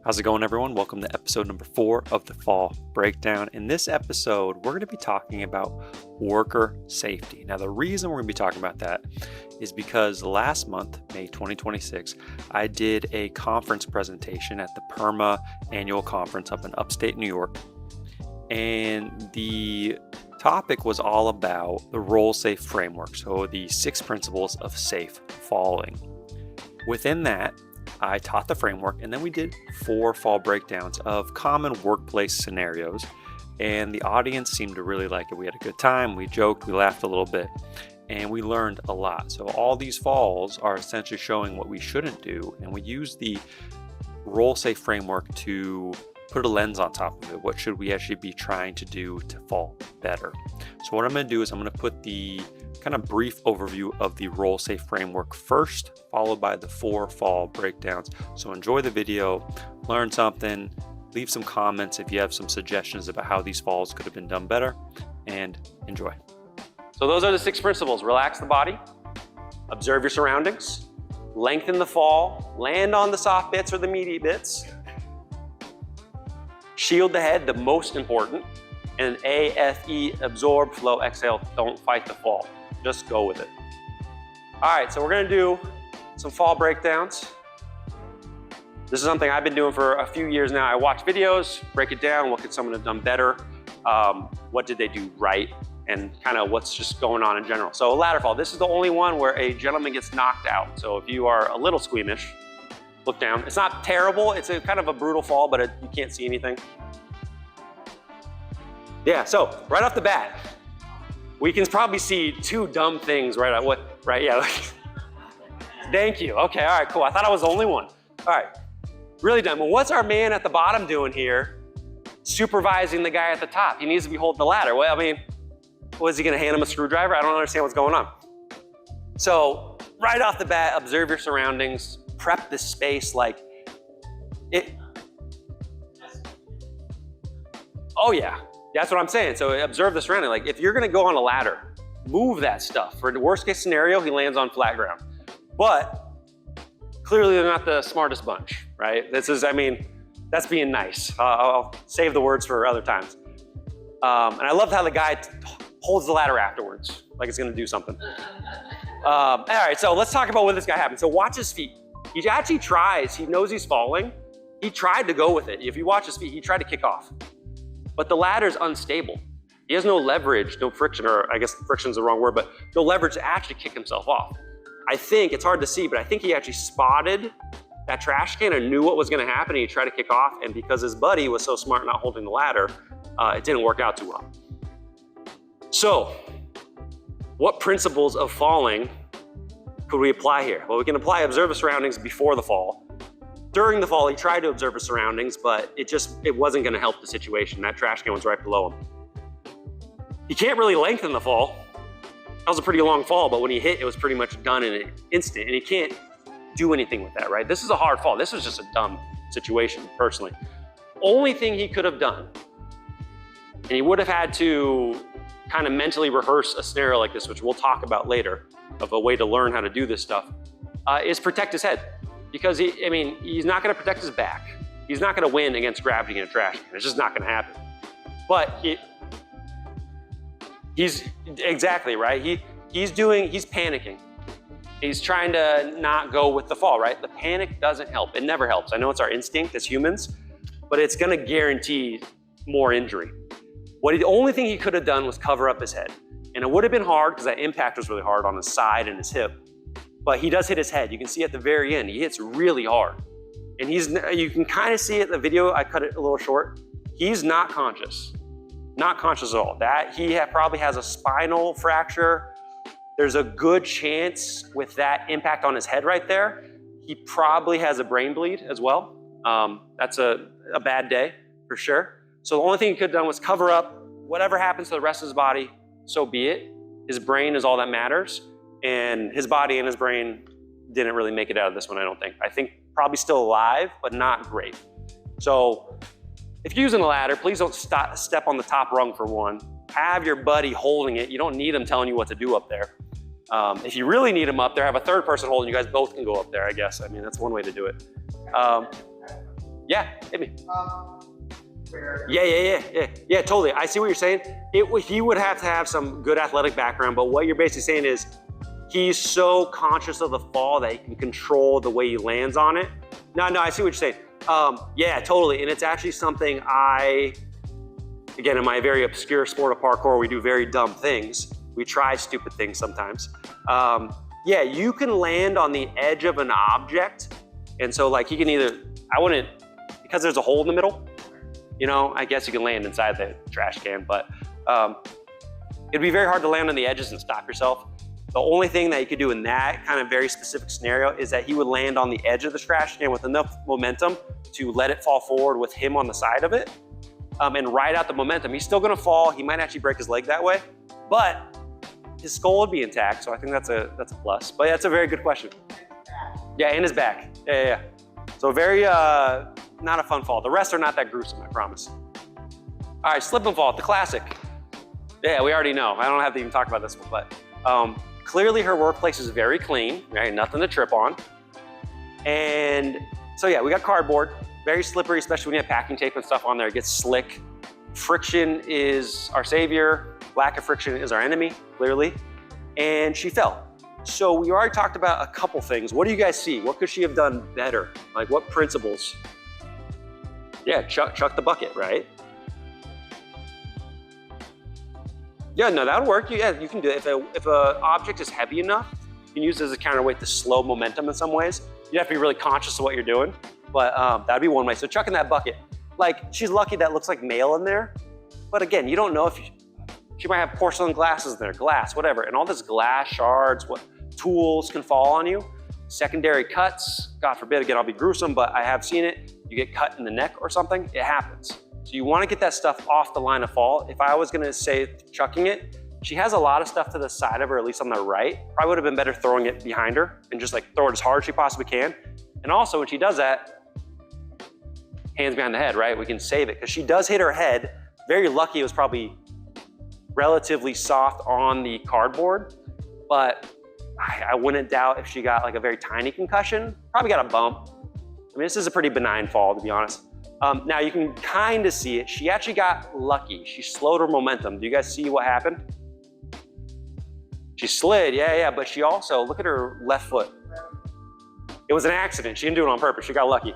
How's it going, everyone? Welcome to episode number 4 of the Fall Breakdown. In this episode, we're going to be talking about worker safety. Now, the reason we're going to be talking about that is because last month, May 2026, I did a conference presentation at the PERMA annual conference up in upstate New York. And the topic was all about the roll-safe framework, so the 6 principles of safe falling. Within that, I taught the framework, and then we did 4 fall breakdowns of common workplace scenarios, and the audience seemed to really like it. We had a good time, we joked, we laughed a little bit, and we learned a lot. So all these falls are essentially showing what we shouldn't do, and we use the roll-safe framework to put a lens on top of it. What should we actually be trying to do to fall better? So what I'm going to do is I'm going to put the kind of brief overview of the roll-safe framework first, followed by the 4 fall breakdowns. So enjoy the video, learn something, leave some comments if you have some suggestions about how these falls could have been done better, and enjoy. So those are the 6 principles. Relax the body, observe your surroundings, lengthen the fall, land on the soft bits or the meaty bits, shield the head, the most important, and AFE, absorb, flow, exhale, don't fight the fall. Just go with it. All right, so we're gonna do some fall breakdowns. This is something I've been doing for a few years now. I watch videos, break it down, what could someone have done better, what did they do right, and kind of what's just going on in general. So a ladder fall, this is the only one where a gentleman gets knocked out. So if you are a little squeamish, look down. It's not terrible, it's a kind of a brutal fall, but you can't see anything. Yeah, so right off the bat, we can probably see 2 dumb things right out. Yeah. Thank you. Okay, all right, cool. I thought I was the only one. All right, really dumb. Well, what's our man at the bottom doing here, supervising the guy at the top? He needs to be holding the ladder. Well, I mean, was he gonna hand him a screwdriver? I don't understand what's going on. So right off the bat, observe your surroundings, prep the space like it. Oh yeah. That's what I'm saying. So observe the surrounding. Like if you're gonna go on a ladder, move that stuff. For the worst case scenario, he lands on flat ground. But clearly they're not the smartest bunch, right? This is, I mean, that's being nice. I'll save the words for other times. And I love how the guy holds the ladder afterwards, like it's gonna do something. All right, so let's talk about when this guy happened. So watch his feet. He actually tries, he knows he's falling. He tried to go with it. If you watch his feet, he tried to kick off. But the ladder's unstable. He has no leverage, no friction, or I guess friction's the wrong word, but no leverage to actually kick himself off. I think, it's hard to see, but I think he actually spotted that trash can and knew what was gonna happen, and he tried to kick off, and because his buddy was so smart not holding the ladder, it didn't work out too well. So, what principles of falling could we apply here? Well, we can apply observe the surroundings before the fall. During the fall, he tried to observe his surroundings, but it wasn't gonna help the situation. That trash can was right below him. He can't really lengthen the fall. That was a pretty long fall, but when he hit, it was pretty much done in an instant, and he can't do anything with that, right? This is a hard fall. This was just a dumb situation, personally. Only thing he could have done, and he would have had to kind of mentally rehearse a scenario like this, which we'll talk about later, of a way to learn how to do this stuff, is protect his head. Because he's not gonna protect his back. He's not gonna win against gravity in a trash can. It's just not gonna happen. But he's exactly right. He's panicking. He's trying to not go with the fall, right? The panic doesn't help. It never helps. I know it's our instinct as humans, but it's gonna guarantee more injury. The only thing he could have done was cover up his head. And it would have been hard because that impact was really hard on his side and his hip. But he does hit his head. You can see at the very end, he hits really hard. And you can kind of see it in the video, I cut it a little short. He's not conscious at all. He probably has a spinal fracture. There's a good chance with that impact on his head right there, he probably has a brain bleed as well. That's a bad day for sure. So the only thing he could have done was cover up. Whatever happens to the rest of his body, so be it. His brain is all that matters. And his body and his brain didn't really make it out of this one, I don't think. I think probably still alive, but not great. So if you're using a ladder, please don't step on the top rung for one. Have your buddy holding it. You don't need him telling you what to do up there. If you really need him up there, have a third person holding. You guys both can go up there, I guess. I mean, that's one way to do it. Yeah, hit me. Yeah, totally. I see what you're saying. He would have to have some good athletic background, but what you're basically saying is he's so conscious of the fall that he can control the way he lands on it. No, I see what you're saying. Yeah, totally. And it's actually something again, in my very obscure sport of parkour, we do very dumb things. We try stupid things sometimes. Yeah, you can land on the edge of an object. And so like he can because there's a hole in the middle, I guess you can land inside the trash can, but it'd be very hard to land on the edges and stop yourself. The only thing that you could do in that kind of very specific scenario is that he would land on the edge of the trash can with enough momentum to let it fall forward with him on the side of it and ride out the momentum. He's still gonna fall. He might actually break his leg that way, but his skull would be intact. So I think that's a plus, but that's a very good question. Yeah, and his back. Yeah. So very, not a fun fall. The rest are not that gruesome, I promise. All right, slip and fall, the classic. Yeah, we already know. I don't have to even talk about this one, but clearly her workplace is very clean, right? Nothing to trip on. And so yeah, we got cardboard, very slippery, especially when you have packing tape and stuff on there. It gets slick. Friction is our savior. Lack of friction is our enemy, clearly. And she fell. So we already talked about a couple things. What do you guys see? What could she have done better? Like what principles? Yeah, chuck the bucket, right? Yeah, no, that would work. Yeah, you can do it. If an object is heavy enough, you can use it as a counterweight to slow momentum in some ways. You have to be really conscious of what you're doing, but that'd be one way. So chucking that bucket. Like, she's lucky that looks like mail in there, but again, you don't know if she might have porcelain glasses in there, glass, whatever, and all this glass shards, tools can fall on you. Secondary cuts, God forbid, again, I'll be gruesome, but I have seen it. You get cut in the neck or something, it happens. So you want to get that stuff off the line of fall. If I was going to say chucking it, she has a lot of stuff to the side of her, at least on the right. Probably would have been better throwing it behind her and just like throw it as hard as she possibly can. And also when she does that, hands behind the head, right? We can save it because she does hit her head. Very lucky it was probably relatively soft on the cardboard, but I wouldn't doubt if she got like a very tiny concussion, probably got a bump. I mean, this is a pretty benign fall, to be honest. Now you can kind of see it. She actually got lucky. She slowed her momentum. Do you guys see what happened? She slid, yeah, but she also, look at her left foot. It was an accident. She didn't do it on purpose. She got lucky.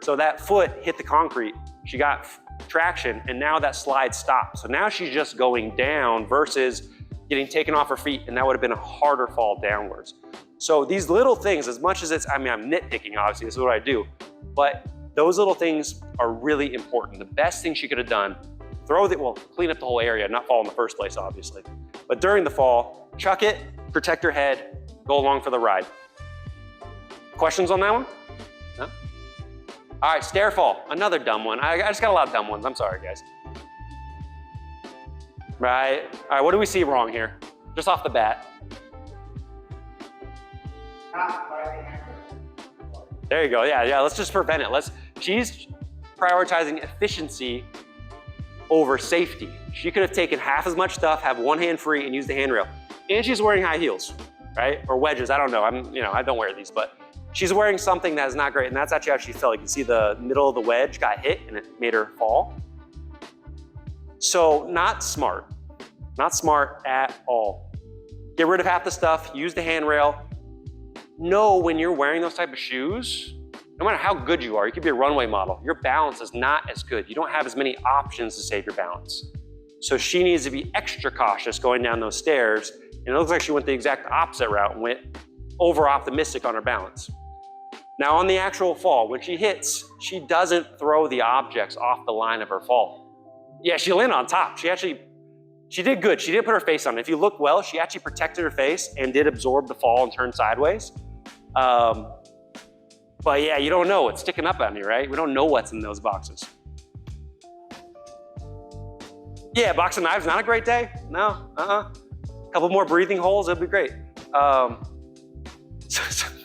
So that foot hit the concrete. She got traction, and now that slide stopped. So now she's just going down versus getting taken off her feet, and that would have been a harder fall downwards. So these little things, as much as I'm nitpicking, obviously, this is what I do, but those little things are really important. The best thing she could have done, clean up the whole area, not fall in the first place, obviously. But during the fall, chuck it, protect your head, go along for the ride. Questions on that one? No? All right, stair fall, another dumb one. I just got a lot of dumb ones, I'm sorry, guys. Right, all right, what do we see wrong here? Just off the bat. There you go, yeah, let's just prevent it. She's prioritizing efficiency over safety. She could have taken half as much stuff, have one hand free, and used the handrail. And she's wearing high heels, right? Or wedges, I don't know, I don't wear these, but she's wearing something that is not great, and that's actually how she fell. You can see the middle of the wedge got hit, and it made her fall. So not smart at all. Get rid of half the stuff, use the handrail. Know when you're wearing those type of shoes, no matter how good you are, you could be a runway model, your balance is not as good. You don't have as many options to save your balance. So she needs to be extra cautious going down those stairs, and it looks like she went the exact opposite route and went over optimistic on her balance. Now on the actual fall, when she hits, she doesn't throw the objects off the line of her fall. Yeah, she landed on top. She did good. She did put her face on it. If you look well, she actually protected her face and did absorb the fall and turn sideways. But yeah, you don't know what's sticking up on you, right? We don't know what's in those boxes. Yeah, box of knives, not a great day? No, A couple more breathing holes, it'd be great.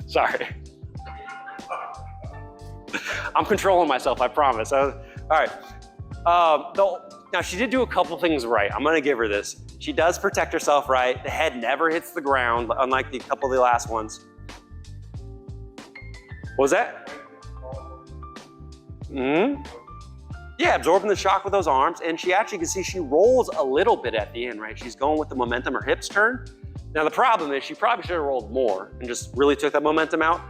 Sorry. I'm controlling myself, I promise. All right. Now she did do a couple things right. I'm gonna give her this. She does protect herself right. The head never hits the ground, unlike the couple of the last ones. What was that? Yeah, absorbing the shock with those arms, and she actually can see she rolls a little bit at the end, right? She's going with the momentum, her hips turn. Now the problem is she probably should have rolled more and just really took that momentum out,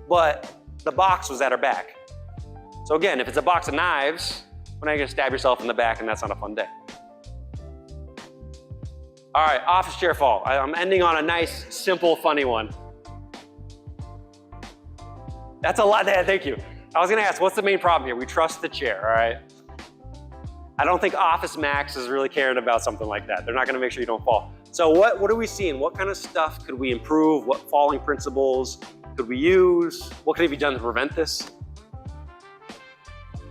but the box was at her back. So again, if it's a box of knives, when are you gonna stab yourself in the back, and that's not a fun day. All right, office chair fall. I'm ending on a nice, simple, funny one. That's a lot, thank you. I was gonna ask, what's the main problem here? We trust the chair, all right? I don't think Office Max is really caring about something like that. They're not gonna make sure you don't fall. So what are we seeing? What kind of stuff could we improve? What falling principles could we use? What could be done to prevent this?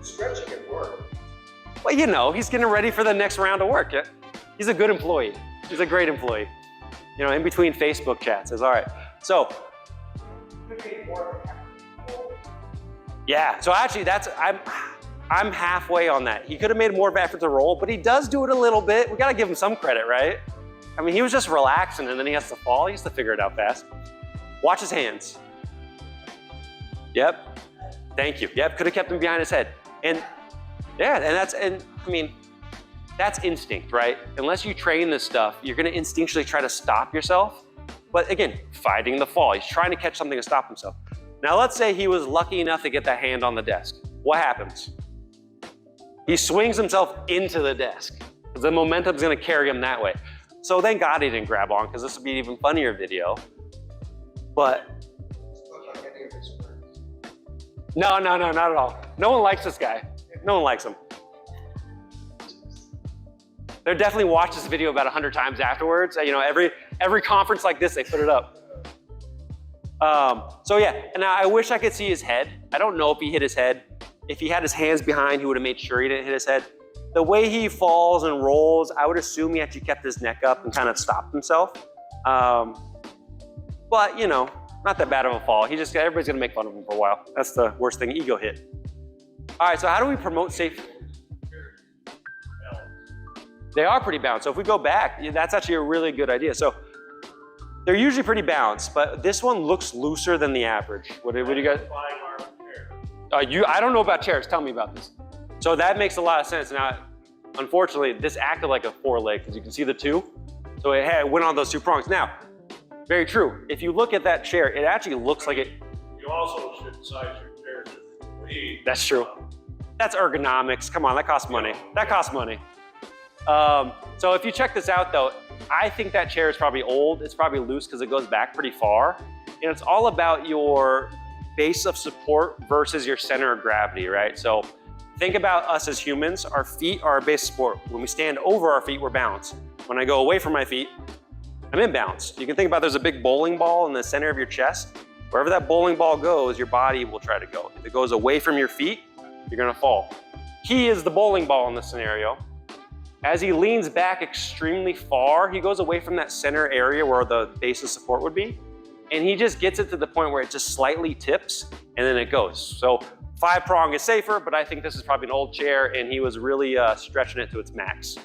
Stretching at work. Well, you know, he's getting ready for the next round of work. He's a good employee. He's a great employee. You know, in between Facebook chats is all right. So, yeah, so actually I'm halfway on that. He could have made more of an effort to roll, but he does do it a little bit. We gotta give him some credit, right? I mean, he was just relaxing and then he has to fall. He has to figure it out fast. Watch his hands. Yep, thank you. Yep, could have kept him behind his head. And yeah, and I mean, that's instinct, right? Unless you train this stuff, you're gonna instinctually try to stop yourself. But again, fighting the fall. He's trying to catch something to stop himself. Now let's say he was lucky enough to get that hand on the desk. What happens? He swings himself into the desk because the momentum's gonna carry him that way. So thank God he didn't grab on, because this would be an even funnier video. But no, not at all. No one likes this guy. No one likes him. They're definitely watched this video about 100 times afterwards. You know, every conference like this, they put it up. So yeah, and I wish I could see his head. I don't know if he hit his head. If he had his hands behind, he would have made sure he didn't hit his head. The way he falls and rolls, I would assume he actually kept his neck up and kind of stopped himself. But you know, not that bad of a fall. Everybody's gonna make fun of him for a while. That's the worst thing, ego hit. All right, so how do we promote safety? They are pretty balanced. So if we go back, that's actually a really good idea. So they're usually pretty balanced, but this one looks looser than the average. What do you guys? I don't know about chairs. Tell me about this. So that makes a lot of sense. Now, unfortunately, this acted like a foreleg because you can see the two. So it went on those two prongs. Now, very true. If you look at that chair, it actually looks like it. You also should size your chair to lead. That's true. That's ergonomics. Come on, that costs money. That costs money. So if you check this out though, I think that chair is probably old. It's probably loose because it goes back pretty far. And it's all about your base of support versus your center of gravity, right? So think about us as humans. Our feet are our base of support. When we stand over our feet, we're balanced. When I go away from my feet, I'm imbalanced. You can think about there's a big bowling ball in the center of your chest. Wherever that bowling ball goes, your body will try to go. If it goes away from your feet, you're gonna fall. He is the bowling ball in this scenario. As he leans back extremely far, he goes away from that center area where the base of support would be, and he just gets it to the point where it just slightly tips, and then it goes. So 5-prong is safer, but I think this is probably an old chair, and he was really stretching it to its max.